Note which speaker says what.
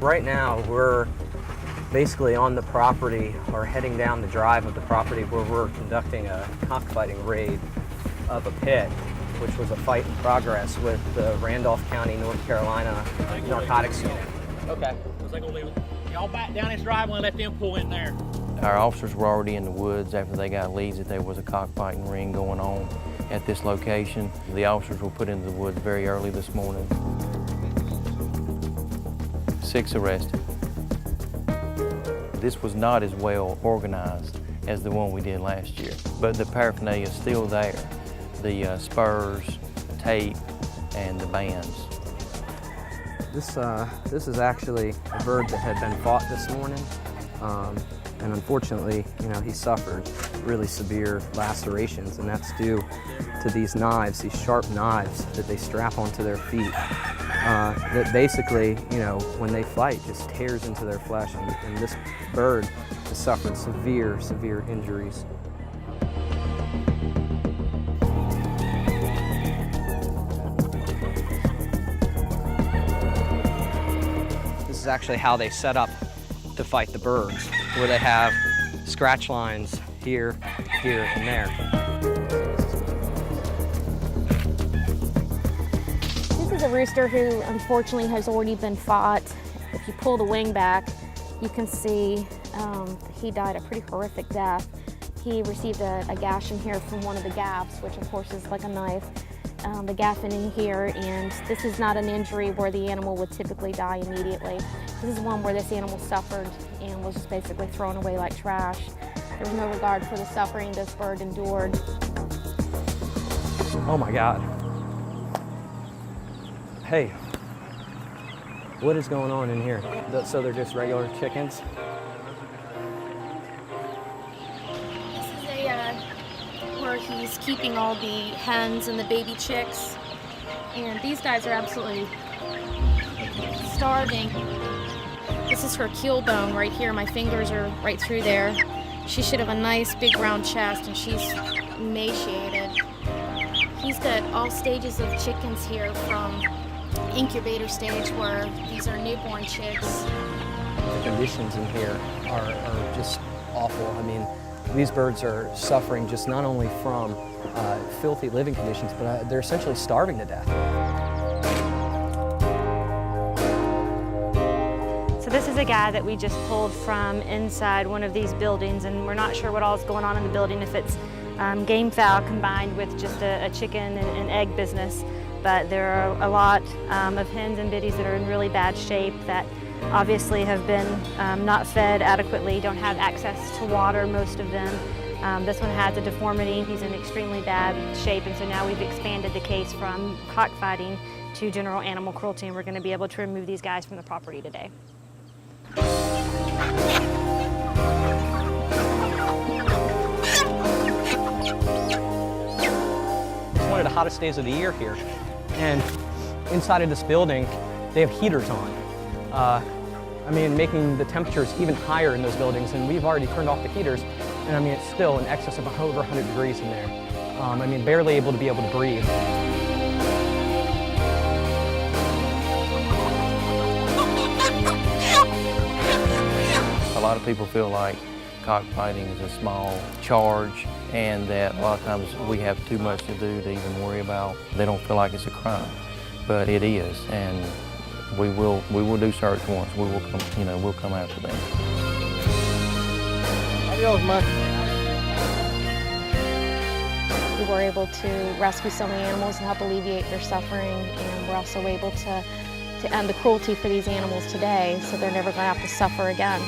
Speaker 1: Right now, we're basically on the property or heading down the drive of the property where we're conducting a cockfighting raid of a pit, which was a fight in progress with the Randolph County, North Carolina narcotics unit.
Speaker 2: Okay. Y'all back down this driveway and let them pull in there.
Speaker 3: Our officers were already in the woods after they got leads that there was a cockfighting ring going on at this location. The officers were put into the woods very early this morning. 6 arrested. This was not as well organized as the one we did last year, but the paraphernalia is still there. The spurs, tape, and the bands.
Speaker 1: This is actually a bird that had been fought this morning, and unfortunately, he suffered really severe lacerations, and that's due to these knives, these sharp knives that they strap onto their feet. That basically, when they fight, just tears into their flesh, and this bird has suffered severe, severe injuries. This is actually how they set up to fight the birds, where they have scratch lines here, here, and there.
Speaker 4: This is a rooster who unfortunately has already been fought. If you pull the wing back, you can see he died a pretty horrific death. He received a gash in here from one of the gaffs, which of course is like a knife. The gaff in here, and this is not an injury where the animal would typically die immediately. This is one where this animal suffered and was just basically thrown away like trash. There was no regard for the suffering this bird endured.
Speaker 1: Oh my God. Hey, what is going on in here? So they're just regular chickens?
Speaker 4: Where he's keeping all the hens and the baby chicks, and these guys are absolutely starving. This is her keel bone right here. My fingers are right through there. She should have a nice big round chest, and she's emaciated. He's got all stages of chickens here, from incubator stage, where these are newborn chicks.
Speaker 1: The conditions in here are just awful. I mean, these birds are suffering just not only from filthy living conditions, but they're essentially starving to death.
Speaker 5: So this is a guy that we just pulled from inside one of these buildings, and we're not sure what all is going on in the building, if it's game fowl combined with just a chicken and egg business. But there are a lot of hens and biddies that are in really bad shape that obviously have been not fed adequately, don't have access to water, most of them. This one has a deformity. He's in extremely bad shape, and so now we've expanded the case from cockfighting to general animal cruelty, and we're going to be able to remove these guys from the property today.
Speaker 1: It's one of the hottest days of the year here, and inside of this building, they have heaters on. I mean, making the temperatures even higher in those buildings, and we've already turned off the heaters, and I mean, it's still in excess of over 100 degrees in there. I mean, barely able to breathe.
Speaker 3: A lot of people feel like cockfighting is a small charge, and that a lot of times we have too much to do to even worry about. They don't feel like it's a crime, but it is, and we will do search warrants. We will come, we'll come after them.
Speaker 1: Adios, man.
Speaker 4: We were able to rescue so many animals and help alleviate their suffering, and we're also able to end the cruelty for these animals today, so they're never going to have to suffer again.